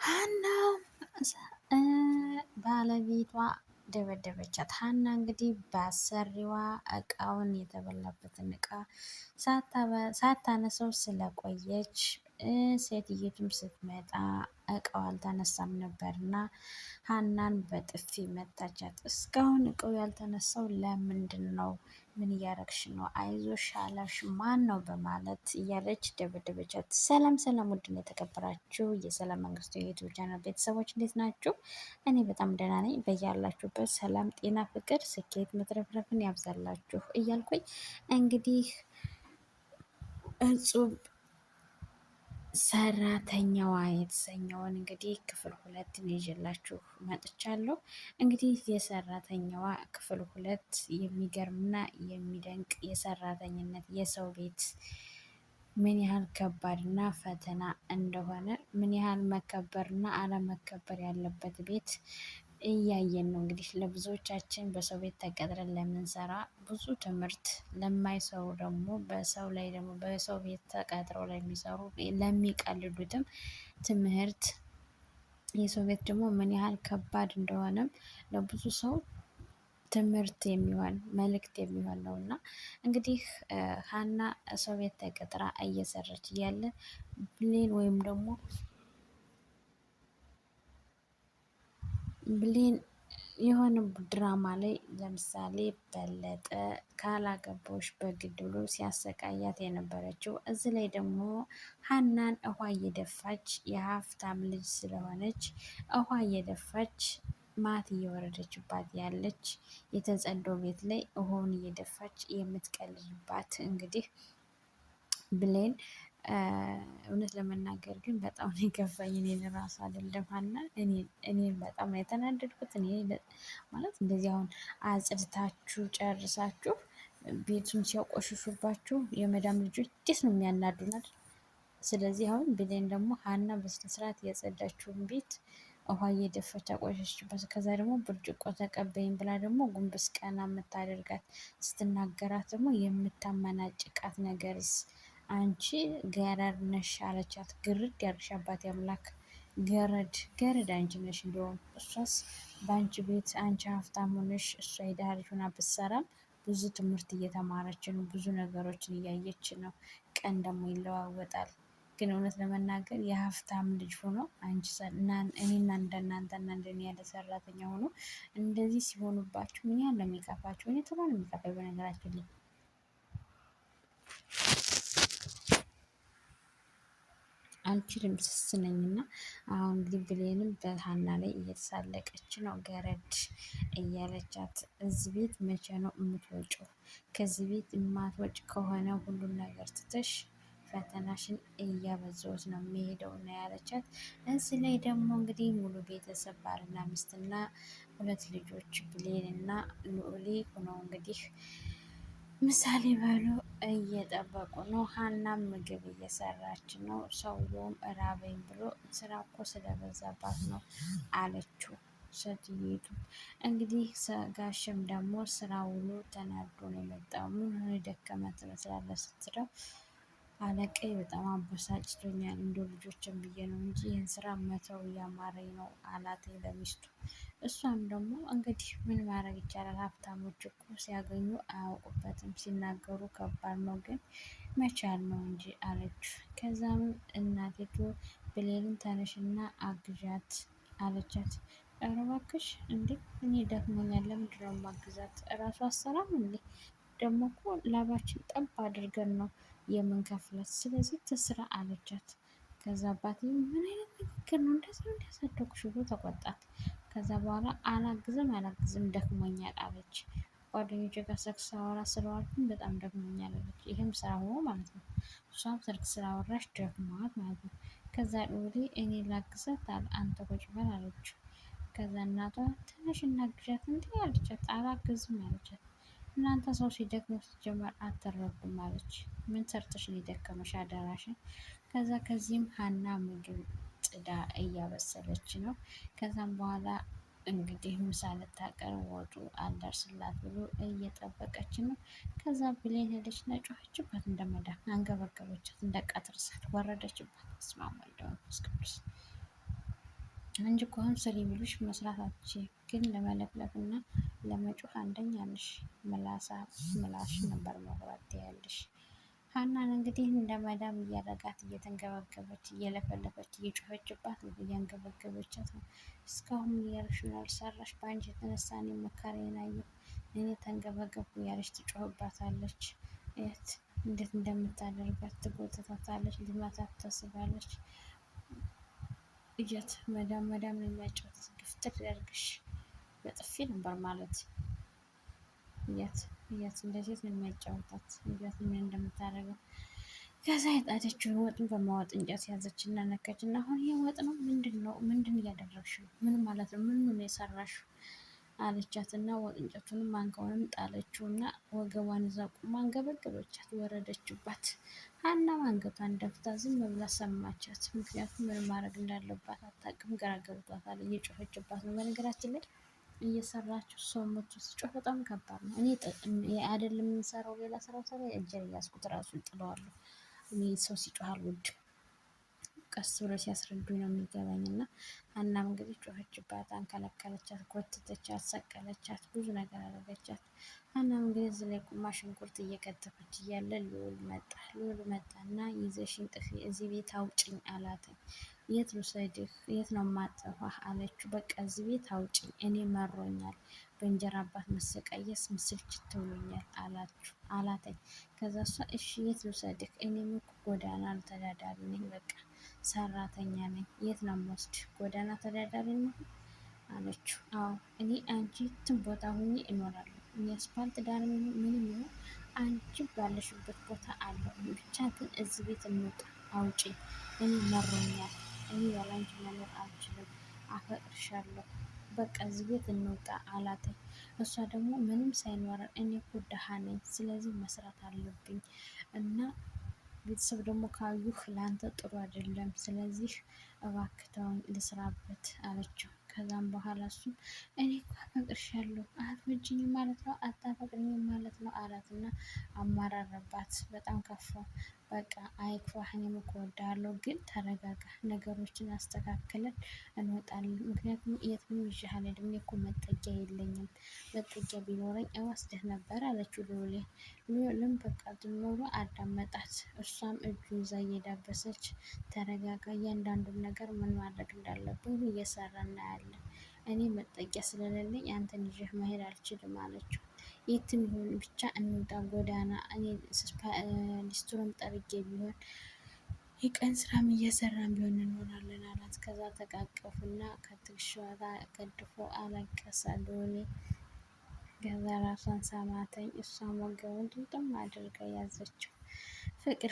ሀና ባለቤቷ ደበደበቻት። ሀና እንግዲህ በአሰሪዋ እቃውን የተበላበትን እቃ ሳታነሰው ስለቆየች ሴትየቱም ስትመጣ እቃው አልተነሳም ነበርና ሀናን በጥፊ መታቻት። እስካሁን እቃው ያልተነሳው ለምንድን ነው? ምን እያረግሽ ነው? አይዞሽ አላልሽ ማን ነው? በማለት እያለች ደበደበቻት። ሰላም ሰላም! ውድና የተከበራችሁ የሰላም መንግስቱ የዩቲዩብ ቻናል ቤተሰቦች እንዴት ናችሁ? እኔ በጣም ደህና ነኝ። በያላችሁበት ሰላም፣ ጤና፣ ፍቅር፣ ስኬት መትረፍረፍን ያብዛላችሁ እያልኩኝ እንግዲህ እጹብ ሰራተኛዋ የተሰኘውን እንግዲህ ክፍል ሁለትን ይዤላችሁ መጥቻለሁ። እንግዲህ የሰራተኛዋ ክፍል ሁለት የሚገርምና የሚደንቅ የሰራተኝነት የሰው ቤት ምን ያህል ከባድና ፈተና እንደሆነ ምን ያህል መከበርና አለመከበር ያለበት ቤት እያየን ነው። እንግዲህ ለብዙዎቻችን በሰው ቤት ተቀጥረን ለምንሰራ ብዙ ትምህርት ለማይሰሩ ደግሞ በሰው ላይ ደግሞ በሰው ቤት ተቀጥረው ለሚሰሩ ለሚቀልዱትም ትምህርት የሰው ቤት ደግሞ ምን ያህል ከባድ እንደሆነም ለብዙ ሰው ትምህርት የሚሆን መልእክት የሚሆን ነው። እና እንግዲህ ሀና ሰው ቤት ተቀጥራ እየሰራች እያለ ብሌን ወይም ደግሞ ብሌን የሆነ ድራማ ላይ ለምሳሌ በለጠ ካላገባዎች በግድ ብሎ ሲያሰቃያት የነበረችው እዚህ ላይ ደግሞ ሀናን ውሃ እየደፋች የሀብታም ልጅ ስለሆነች ውሃ እየደፋች ማት እየወረደችባት ያለች የተጸዳው ቤት ላይ ውሃውን እየደፋች የምትቀልድባት እንግዲህ ብሌን እውነት ለመናገር ግን በጣም ነው የከፋኝ። እኔን ራሱ አይደለም ሀና እኔን በጣም ነው የተናደድኩት። እኔ ማለት እንደዚህ አሁን አጽድታችሁ ጨርሳችሁ ቤቱን ሲያቆሽሹባችሁ የመዳም ልጆች እንዴት ነው የሚያናዱናል። ስለዚህ አሁን ብሌን ደግሞ ሀና በስነ ስርዓት የጸዳችውን ቤት ውሃ እየደፈች አቆሸሸችበት። ከዛ ደግሞ ብርጭቆ ተቀበይኝ ብላ ደግሞ ጉንብስ ቀና የምታደርጋት ስትናገራት ደግሞ የምታመናጭቃት ነገርስ አንቺ ገረድ ነሽ አለቻት። ግርድ ያርግሻባት ያምላክ ገረድ አንቺ ነሽ። እንደውም እሷስ በአንቺ ቤት አንቺ ሀብታም ሆነሽ እሷ የድሃ ልጅ ሆና ብትሰራም ብዙ ትምህርት እየተማረች ነው። ብዙ ነገሮችን እያየች ነው። ቀን ደግሞ ይለዋወጣል። ግን እውነት ለመናገር የሀብታም ልጅ ሆኖ አንቺ እኔና እንደናንተና እንደኔ ያለ ሰራተኛ ሆኖ እንደዚህ ሲሆኑባችሁ ምን ያህል ነው የሚከፋችሁ? እኔ ቶሎ ነው የሚከፋኝ በነገራችን ላይ አልችልም ስስ ነኝና። አሁን እንግዲህ ብሌንም በሀና ላይ እየተሳለቀች ነው። ገረድ እያለቻት እዚህ ቤት መቼ ነው የምትወጪው? ከዚህ ቤት የማትወጭ ከሆነ ሁሉን ነገር ትተሽ ፈተናሽን እያበዛሁት ነው የሚሄደው ነው ያለቻት። እዚህ ላይ ደግሞ እንግዲህ ሙሉ ቤተሰብ ባልና ሚስትና ሁለት ልጆች ብሌን እና ልዑሌ ሆነው እንግዲህ ምሳሌ በሉ እየጠበቁ ነው። ሀናም ምግብ እየሰራች ነው። ሰውየውም እራበኝ ብሎ ስራ እኮ ስለበዛባት ነው አለችው ሴትየቱ። እንግዲህ ጋሽም ደግሞ ስራ ውሎ ተናዶ ነው የመጣው። ምን ሆነ ደከመ ትመስላለህ ስትለው አለቃዬ በጣም አበሳጭቶኛል፣ እንደ ልጆችን ብዬ ነው እንጂ ይህን ስራ መተው እያማረኝ ነው አላት ለሚስቱ። እሷም ደግሞ እንግዲህ ምን ማድረግ ይቻላል፣ ሀብታሞች እኮ ሲያገኙ አያውቁበትም፣ ሲናገሩ ከባድ ነው፣ ግን መቻል ነው እንጂ አለችው። ከዛም እናቲቱ ብሌንን ተነሽና አግዣት አለቻት። ኧረ እባክሽ እንዴ እኔ ደክሞኛል፣ ለምንድን ነው የማግዛት? እራሱ አሰራም እንዴ ደግሞ እኮ ላባችን ጠብ አድርገን ነው የምንከፍለት፣ ስለዚህ ትስራ አለቻት። ከዛ አባትዬው ምን አይነት ንግግር ነው እንደዚህ ነው እንዲያሳደጉሽ ብሎ ተቆጣት። ከዛ በኋላ አላግዝም ደክሞኛል አለች። ጓደኞቼ ጋር ስልክ ሳወራ ስለዋልኩኝ በጣም ደክሞኛል አለች። ይህም ስራ ሆኖ ማለት ነው። እሷም ስልክ ስላወራች ደክሟት ማለት ነው። ከዛ ወዲህ እኔ ላግዛት አንተ ቁጭ በል አለችው። ከዛ እናቷ ትንሽ እናግዣት እንዴ አለቻት። አላግዝም አለቻት። እናንተ ሰው ሲደክመው ሲጀመር አትረዱም አለች። ምን ሰርተሽ ነው የደከመሽ አደራሽን? ከዚህም ሀና ምግብ ጥዳ እያበሰለች ነው። ከዛም በኋላ እንግዲህ ምሳ ልታቀርብ ወጡ አልደርስላት ብሎ እየጠበቀች ነው። ከዛ ብሌን ሄደች እና ጮኸችባት፣ እንደመዳም አንገበገበቻት፣ እንደ ቀትር እሳት ወረደችባት። በስመ አብ ወወልድ ወመንፈስ ቅዱስ አንቺ እኮ አሁን ስሪ ቢሉሽ መስራት አትችይም፣ ግን ለመለፍለፍ እና ለመጮህ አንደኛ ነሽ። ምላሽ ነበር መቁረጥ ያለሽ። ሀናን እንግዲህ እንደ መዳም እያረጋት እየተንገበገበች እየለፈለፈች እየጮኸችባት ነው፣ እያንገበገበቻት ነው። እስካሁን እያረሽ ነው ያልሰራሽ፣ በአንቺ የተነሳ እኔ መከራዬን አየሁ፣ እኔ ተንገበገብኩ እያለች ትጮህባታለች። የት እንዴት እንደምታደርጋት ትጎተታታለች፣ ልትመታት ታስባለች። እጀት መዳም ነው የሚያጫወታት፣ ግፍትር ያድርግሽ በጥፊ ነበር ማለት። እያት እንደዚህ ነው የሚያጫወታት፣ እያት ምን እንደምታደርገው። ከዛ የጣደችውን ወጡን በማወጥ እንጨት ያዘች እና ነከች እና አሁን ይሄ ወጥ ነው ምንድን እያደረግሽ ነው? ምን ማለት ነው? ምን ነው የሰራሽው? አለቻት እና ወጥ እንጨቱንም ማንካውንም ጣለችው እና ወገቧን ይዛ ቁማ አንገበገበቻት፣ ወረደችባት። ሀና አንገቷን ደፍታ ዝም ብላ ሰማቻት። ምክንያቱም ምን ማድረግ እንዳለባት አታውቅም፣ ግራ ገብቷታል። እየጮኸችባት ነው። በነገራችን ላይ እየሰራችሁ ሰው መቶ ሲጮህ በጣም ከባድ ነው። እኔ አይደለም የምሰራው ሌላ ስራ ሰራ እጄን እያስኩት ራሱ ጥለዋለሁ። እኔ ሰው ሲጮህ አልወድም። ቀስ ብሎ ሲያስረዱኝ ነው የሚገባኝ። እና ሀናም እንግዲህ ጮኸችባት፣ አንከለከለቻት፣ ጎተተቻት፣ ሰቀለቻት፣ ብዙ ነገር አደረገቻት። ሀናም እንግዲህ እዚህ ላይ ቁማ ሽንኩርት እየከተፈች እያለ ልዑል መጣና ይዘሽኝ ጥፊ፣ እዚህ ቤት አውጭኝ አላትኝ። የት ልውሰድህ? የት ነው ማጠፋህ? አለችው። በቃ እዚህ ቤት አውጭኝ፣ እኔ መሮኛል፣ በእንጀራ አባት መሰቃየት ምስልችት ብሎኛል አላተኝ። ከዛ እሷ እሺ የት ልውሰድህ? እኔም እኮ ጎዳና ተዳዳሪ ነኝ፣ በቃ ሰራተኛ ነኝ፣ የት ነው የምወስድህ? ጎዳና ተዳዳሪ ነኝ አለችው። አዎ እኔ አንቺ የትም ቦታ ሁኜ እኖራለሁ። እኔ አስፋልት ዳር ምንም ይሁን አንቺ ባለሽበት ቦታ አለው። ብቻ ግን እዚህ ቤት እንውጣ፣ አውጪ፣ እኔ መሮኛል፣ እኔ ያላንቺ መኖር አልችልም፣ አፈቅርሻለሁ፣ በቃ እዚህ ቤት እንውጣ አላተኝ። እሷ ደግሞ ምንም ሳይኖረን እኔ እኮ ደሃ ነኝ፣ ስለዚህ መስራት አለብኝ እና ቤተሰብ ደግሞ ካዩህ ለአንተ ጥሩ አይደለም፣ ስለዚህ እባክህ ተወኝ ልስራበት አለችው። ከዛም በኋላ እሱም እኔ እኮ አፈቅርሻለሁ፣ አትወጂኝም ማለት ነው፣ አታፈቅሪኝም ማለት ነው አላትና አማራረባት። በጣም ከፋው። በቃ አይክፋህ፣ እኔም እኮ እወድሃለሁ፣ ግን ተረጋጋ፣ ነገሮችን አስተካክለን እንወጣለን። ምክንያቱም የትም ይዤህ አልሄድም፣ እኔ እኮ መጠጊያ የለኝም፣ መጠጊያ ቢኖረኝ እወስድህ ነበር አለችው ልዑል። ልዑልም በቃ ዝም ብሎ አዳመጣት። እሷም እጁ ይዛ እየዳበሰች ተረጋጋ፣ እያንዳንዱን ነገር ምን ማድረግ እንዳለብን እየሰራ እናያለን። እኔ መጠጊያ ስለሌለኝ አንተን ይዤህ መሄድ አልችልም አለችው። የትም ይሁን ብቻ እንውጣ ጎዳና፣ እኔ ሊስትሮም ጠርጌ ቢሆን የቀን ስራም እየሰራን ቢሆን እንሆናለን አላት። ከዛ ተቃቀፉና ከትከሻዋ ጋር ገድፎ አለቀሰ ልዑል። ከዛ ራሷን ሳማተኝ፣ እሷም ወገቡን ጥምጥም አድርጋ ያዘችው።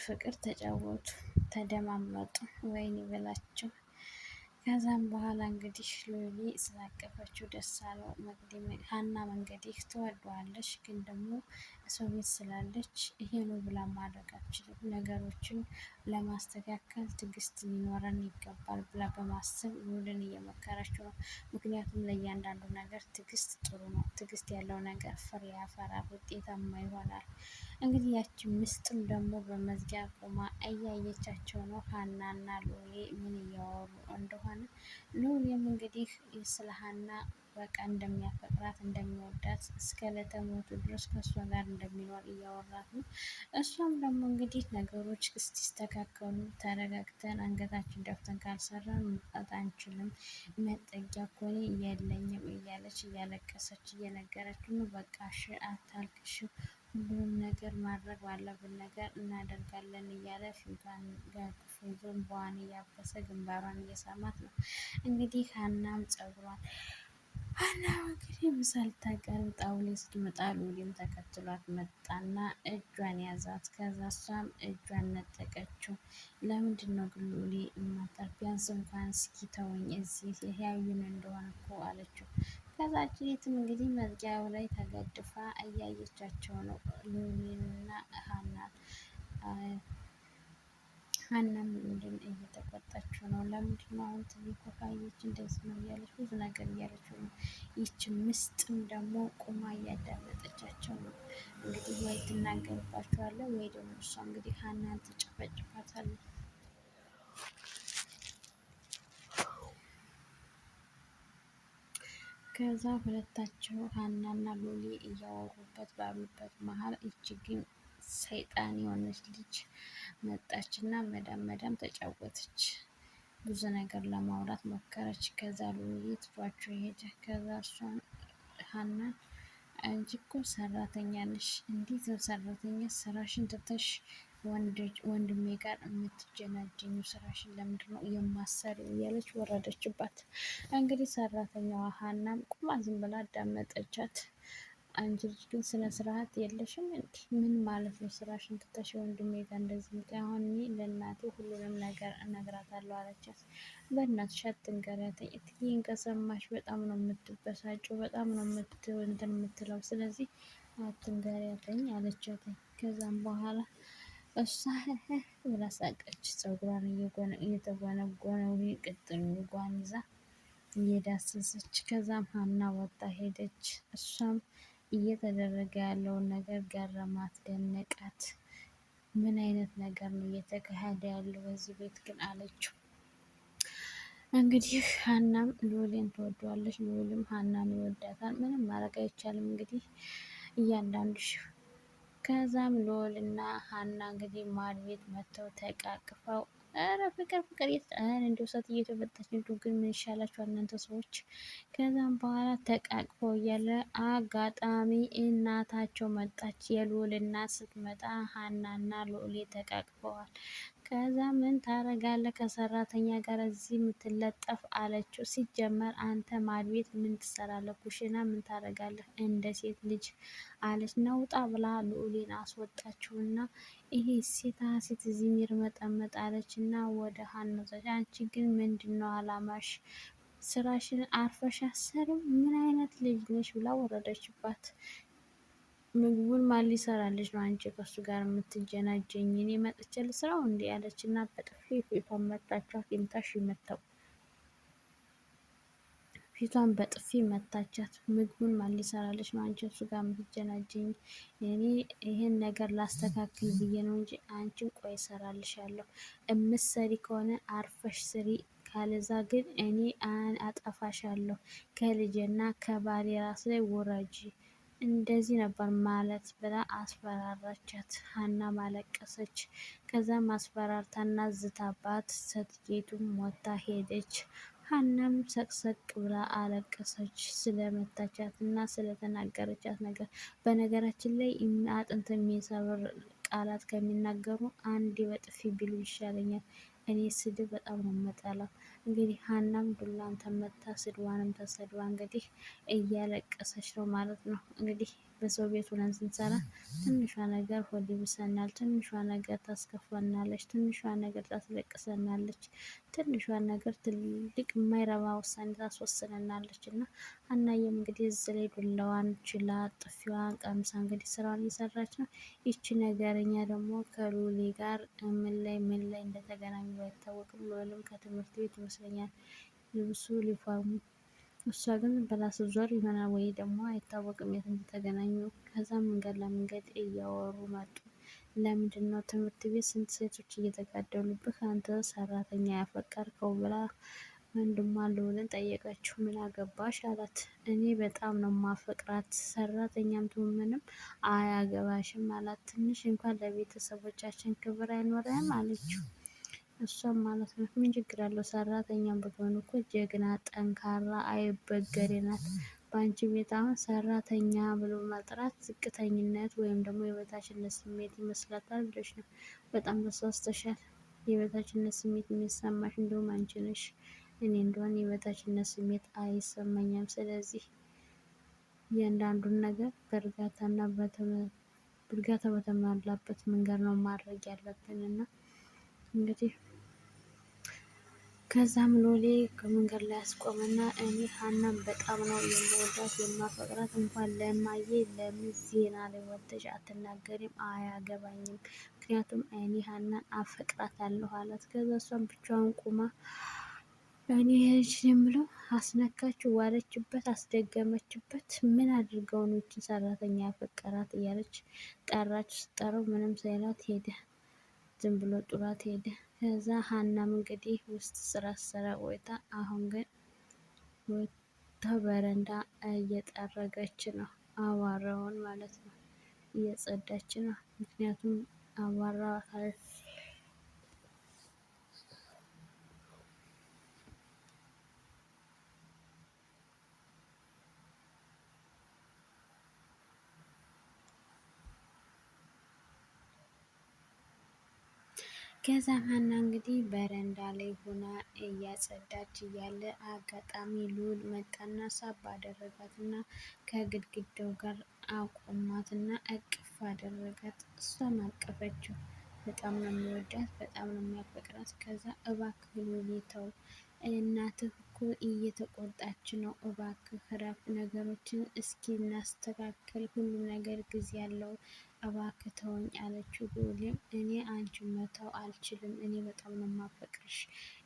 ፍቅር ተጫወቱ፣ ተደማመጡ፣ ወይን ይበላቸው። ከዛም በኋላ እንግዲህ ሉሊ ስላቀፈችው ደስ አለው። ሀናም እንግዲህ ትወደዋለች፣ ግን ደግሞ ሰው ቤት ስላለች ይሄ ነው ብላ ማድረግ አትችልም። ነገሮችን ለማስተካከል ትዕግስት ሊኖረን ይገባል ብላ በማሰብ ሉሊን እየመከረችው ነው። ምክንያቱም ለእያንዳንዱ ነገር ትዕግስት ጥሩ ነው። ትዕግስት ያለው ነገር ፍሬ ያፈራል፣ ውጤታማ ይሆናል። እንግዲህ ያቺ ምስጥም ደግሞ በመዝጊያ ቆማ እያየቻቸው ነው። ሀናና ሉሊ ምን እያወሩ እንደሆነ። ሉሊም እንግዲህ ስለ ሀና በቃ እንደሚያፈቅራት እንደሚወዳት እስከ ዕለተ ሞቱ ድረስ ከእሷ ጋር እንደሚኖር እያወራት ነው። እሷም ደግሞ እንግዲህ ነገሮች እስኪስተካከሉ ተረጋግተን አንገታችን ደፍተን ካልሰራን መውጣት አንችልም፣ መጠጊያ እኮ እኔ የለኝም እያለች እያለቀሰች እየነገረችው ነው። በቃ እሺ አታልቅሽ፣ ሁሉንም ነገር ማድረግ ባለብን ነገር እናደርጋለን እያለ ፊቷን ገፍፎ ይዞ እንባዋን እያበሰ ግንባሯን እየሳማት ነው። እንግዲህ ሀናም እንግዲህ ምሳ ልታቀርብ ጣውላ ስትመጣ ሉሊም ተከትሏት መጣና እጇን ያዛት። ከዛ እሷም እጇን ነጠቀችው። ለምንድን ነው ግን ሉሊ የማታርፍ? ቢያንስ እንኳን እስኪ ተወኝ፣ እዚህ ያዩን እንደሆነ እኮ አለችው። ከዛ ጅሪትም እንግዲህ መዝጊያው ላይ ተገድፋ እያየቻቸው ነው ሉሊንና ሀናን። ሀናም ምንድን እየተቆጣችው ነው። ለምንድን ነው አሁን ትዬ እኮ ካየች እንደዚህ ነው እያለች ብዙ ነገር እያለችው ነው። ይች ምስጥም ደግሞ ቁማ እያዳመጠቻቸው ነው። እንግዲህ ወይ ትናገርባቸዋለህ ወይ ደግሞ እሷ እንግዲህ ሀናን ትጨፈጭፋታለች። ከዛ ሁለታቸው ሀናና ሉሊ እያወሩበት ባሉበት መሀል እች ግን ሰይጣን የሆነች ልጅ መጣችና መዳም ተጫወተች። ብዙ ነገር ለማውራት ሞከረች። ከዛ ሉሊ ትቷቸው ሄደ። ከዛ እሷን ሀናን አንቺ እኮ ሰራተኛ ነሽ፣ እንዴት ነው ሰራተኛ ስራሽን ትተሽ ወንድሜ ጋር የምትጀናጀኙ? ስራሽን ለምንድን ነው የማሰሪው? እያለች ወረደችባት። እንግዲህ ሰራተኛዋ ሀናም ቁማ ዝም ብላ አዳመጠቻት። አንቺ ልጅ ግን ስነ ስርዓት የለሽም እንዴ? ምን ማለት ነው ስራሽን ትተሽ ወንድሜ ጋር እንደዚህ? አሁን እኔ ለእናቴ ሁሉንም ነገር እነግራታለሁ አለቻት። በእናትሽ አትንገሪያት፣ እትዬን ከሰማሽ በጣም ነው የምትበሳጨው፣ በጣም ነው እንትን የምትለው። ስለዚህ አትንገሪያትኝ አለቻት። ከዛም በኋላ እሷ ብላ ሳቀች። ፀጉሯን እየተጎነጎነው ቅጥል ጓን ይዛ እየዳሰሰች። ከዛም ሀና ወጣ ሄደች። እሷም እየተደረገ ያለውን ነገር ገረማት፣ ደነቃት። ምን አይነት ነገር ነው እየተካሄደ ያለው በዚህ ቤት ግን አለችው። እንግዲህ ሀናም ሉሊን ትወደዋለች፣ ሉሊም ሀናን ይወዳታል። ምንም ማድረግ አይቻልም እንግዲህ እያንዳንዱ። ከዛም ሉል እና ሀና እንግዲህ ማድ ቤት መጥተው ተቃቅፈው ኧረ ፍቅር ፍቅር እንዲሁ ሰት እየተፈጠች እንዲሁ ግን ምን ይሻላችኋል እናንተ ሰዎች? ከዛም በኋላ ተቃቅፈው እያለ አጋጣሚ እናታቸው መጣች። የልዑል እናት ስትመጣ ሀናና ልዑል ተቃቅፈዋል። ከዛ ምን ታረጋለህ ከሰራተኛ ጋር እዚህ የምትለጠፍ አለችው። ሲጀመር አንተ ማድ ቤት ምን ትሰራለህ? ኩሽና ምን ታረጋለህ እንደ ሴት ልጅ አለች። ነውጣ ብላ ልዑሌን አስወጣችውና ይሄ ሴታ ሴት እዚህ ሚርመጠመጥ አለች እና ወደ ሀና አንቺ ግን ምንድን ነው አላማሽ? ስራሽን አርፈሽ አሰርም ምን አይነት ልጅ ነሽ ብላ ወረደችባት። ምግቡን ማን ሊሰራልሽ ነው አንቺ ከሱ ጋር የምትጀናጀኝ? እኔ መጥቼ ልስራው እንዴ አለች እና በጥፊ ፊቷን መታቻት። ይምታሽ ይመታው ፊቷን በጥፊ መታቻት። ምግቡን ማን ሊሰራልሽ ነው አንቺ እሱ ጋር የምትጀናጀኝ? እኔ ይሄን ነገር ላስተካክል ብዬ ነው እንጂ አንቺን ቆይ እሰራልሻለሁ። እምትሰሪ ከሆነ አርፈሽ ስሪ፣ ካለዛ ግን እኔ አጠፋሻለሁ። ከልጄና ከባሌ ራስ ላይ ውረጂ። እንደዚህ ነበር ማለት ብላ አስፈራራቻት። ሀና ማለቀሰች። ከዛም አስፈራርታና ዝታባት ሴትየቱም ሞታ ሄደች። ሀናም ሰቅሰቅ ብላ አለቀሰች ስለመታቻት እና ስለተናገረቻት ነገር። በነገራችን ላይ አጥንት የሚሰብር ቃላት ከሚናገሩ አንዴ በጥፊ ቢሉ ይሻለኛል። እኔ ስድብ በጣም ነው የምጠላው። እንግዲህ ሀናም ዱላን ተመታ፣ ስድዋንም ተሰድባ እንግዲህ እያለቀሰች ነው ማለት ነው። እንግዲህ በሰው ቤት ሆነን ስንሰራ ትንሿ ነገር ሆድ ይብሰናል፣ ትንሿ ነገር ታስከፋናለች፣ ትንሿ ነገር ታስለቅሰናለች፣ ትንሿ ነገር ትልቅ የማይረባ ውሳኔ ታስወስነናለች። እና ሀናዬም እንግዲህ እዚህ ላይ ዱላዋን ችላ ጥፊዋን ቀምሳ እንግዲህ ስራዋን እየሰራች ነው። ይቺ ነገረኛ ደግሞ ከሉሊ ጋር ምን ላይ እንደተገናኙ አይታወቅም። ሉሊም ከትምህርት ቤት ይመስለኛል ልብሱ ሊፏሙ፣ እሷ ግን በላስ ዞር ይሆናል ወይ ደግሞ አይታወቅም የት እንደተገናኙ። ከዛ መንገድ ለመንገድ እያወሩ መጡ። ለምንድን ነው ትምህርት ቤት ስንት ሴቶች እየተጋደሉብህ አንተ ሰራተኛ ያፈቀርከው ብላ ወንድሟ ልዑልን ጠየቀችው። ምን አገባሽ አላት። እኔ በጣም ነው ማፈቅራት፣ ሰራተኛም ትሁን ምንም አያገባሽም አላት። ትንሽ እንኳን ለቤተሰቦቻችን ክብር አይኖረም አለችው። እሷም ማለት ነው ምን ችግር አለው ሰራተኛም ብትሆን እኮ ጀግና፣ ጠንካራ፣ አይበገሬ ናት። በአንቺ ቤት አሁን ሰራተኛ ብሎ መጥራት ዝቅተኝነት ወይም ደግሞ የበታችነት ስሜት ይመስላታል ብለሽ ነው። በጣም ተሳስተሻል። የበታችነት ስሜት የሚሰማሽ እንደውም አንቺ ነሽ። እኔ እንደሆነ የበታችነት ስሜት አይሰማኝም። ስለዚህ እያንዳንዱን ነገር በእርጋታና በእርጋታ በተሞላበት መንገድ ነው ማድረግ ያለብን እና እንግዲህ ከዛም ሎሌ ከመንገድ ላይ አስቆመና እኔ ሀናን በጣም ነው የምወዳት የማፈቅራት፣ እንኳን ለማየ ለምን ዜና ላይ ወጥተሽ አትናገሪም? አያገባኝም፣ ምክንያቱም እኔ ሀናን አፈቅራታለሁ አላት። ከዛ እሷን ብቻዋን ቁማ እኔ ልጅ የምለው አስነካችው፣ ዋለችበት፣ አስደገመችበት። ምን አድርገው ነው ይችን ሰራተኛ ያፈቀራት እያለች ጠራች። ስጠራው ምንም ሳይላት ሄደ። ዝም ብሎ ጥሏት ሄደ። ከዛ ሀናም እንግዲህ ውስጥ ስራ ቆይታ አሁን ግን ከበረንዳ እየጠረገች ነው፣ አቧራውን ማለት ነው። እየጸዳች ነው። ምክንያቱም አቧራ ከዛ ሀና እንግዲህ በረንዳ ላይ ሆና እያጸዳች እያለ አጋጣሚ ልዑል መጣና ሳብ አደረጋትና ከግድግዳው ጋር አቆማትና እቅፍ አደረጋት። እሷም አቀፈችው። በጣም ነው የሚወዳት፣ በጣም ነው የሚያፈቅራት። ከዛ እባክህ ልዑል ተው፣ እናትህ እኮ እየተቆጣች ነው፣ እባክህ ረፍ፣ ነገሮችን እስኪ እናስተካከል፣ ሁሉም ነገር ጊዜ ያለው እባክህ ተወኝ አለችው። ልዑልም እኔ አንቺን መተው አልችልም፣ እኔ በጣም ነው ማፈቅርሽ፣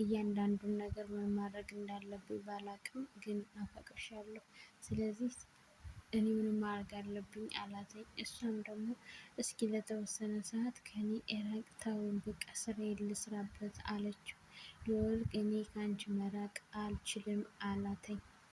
እያንዳንዱን ነገር ምን ማድረግ እንዳለብኝ ባላቅም ግን አፈቅርሻለሁ፣ ስለዚህ እኔ ምንም ማድረግ አለብኝ አላተኝ። እሷም ደግሞ እስኪ ለተወሰነ ሰዓት ከኔ እራቅ፣ ተወኝ፣ በቃ ስራዬን ልስራበት አለችው። ልዑል እኔ ከአንቺ መራቅ አልችልም አላተኝ።